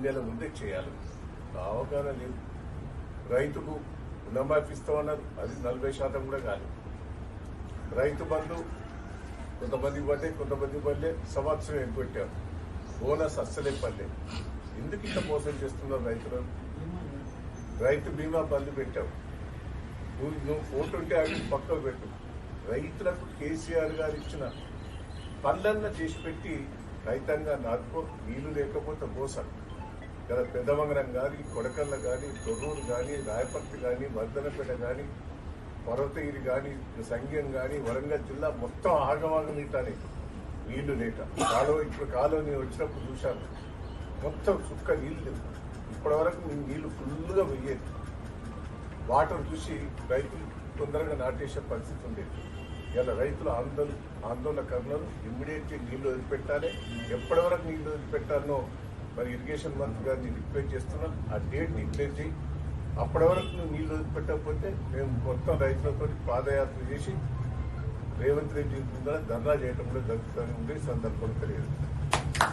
నెలల ముందే చేయాలి. అవగాహన లేదు. రైతుకు రుణమాఫీ ఇస్తామన్నారు, అది 40% కూడా కాదు. రైతు బంధు కొంతమందికి పడ్డే, కొంతమందికి పడలే. సంవత్సరం ఎగ్గొట్టారు. బోనస్ అస్సలే పడలే. ఎందుకు ఇంత మోసం చేస్తున్నారు రైతులను? రైతు బీమా బంద్ పెట్టావు. నువ్వు ఫోటో ఉంటే అవి పక్కకు పెట్టు. రైతులకు కేసీఆర్ గారు ఇచ్చిన పనులన్న చేసి పెట్టి రైతాంగాన్ని ఆదుకో. నీళ్లు లేకపోతే మోసం కదా. పెద్దమంగళం కానీ, కొడకళ్ళ కానీ, తొర్రూరు కానీ, రాయపర్తి కానీ, వర్ధనపేట కానీ, పర్వతగిరి కానీ, సంగం కానీ, వరంగల్ జిల్లా మొత్తం ఆగమాగం ఇట్లానే నీళ్లు లేక. ఇప్పుడు కాలువ నేను వచ్చినప్పుడు చూశాను, మొత్తం చుక్క నీళ్లు లేవు. ఇప్పటి వరకు నీళ్లు ఫుల్గా పోయేది. వాటర్ చూసి రైతులు తొందరగా నాటేసే పరిస్థితి ఉండేది. ఇలా రైతులు ఆందోళనకరులను ఇమ్మీడియట్లీ నీళ్లు వదిలిపెట్టాలి. ఎప్పటి వరకు నీళ్లు వదిలిపెట్టాలనో మరి ఇరిగేషన్ మంత్రి గారిని రిక్వెస్ట్ చేస్తున్నాం. ఆ డేట్ డిక్లేర్ చేయి. అప్పటి వరకు నువ్వు నీళ్లు వదిలిపెట్టకపోతే మేము మొత్తం రైతులతో పాదయాత్ర చేసి రేవంత్ రెడ్డి ముందర ధర్నా చేయడం కూడా జరుగుతుందని ఉండే సందర్భం తెలియదు.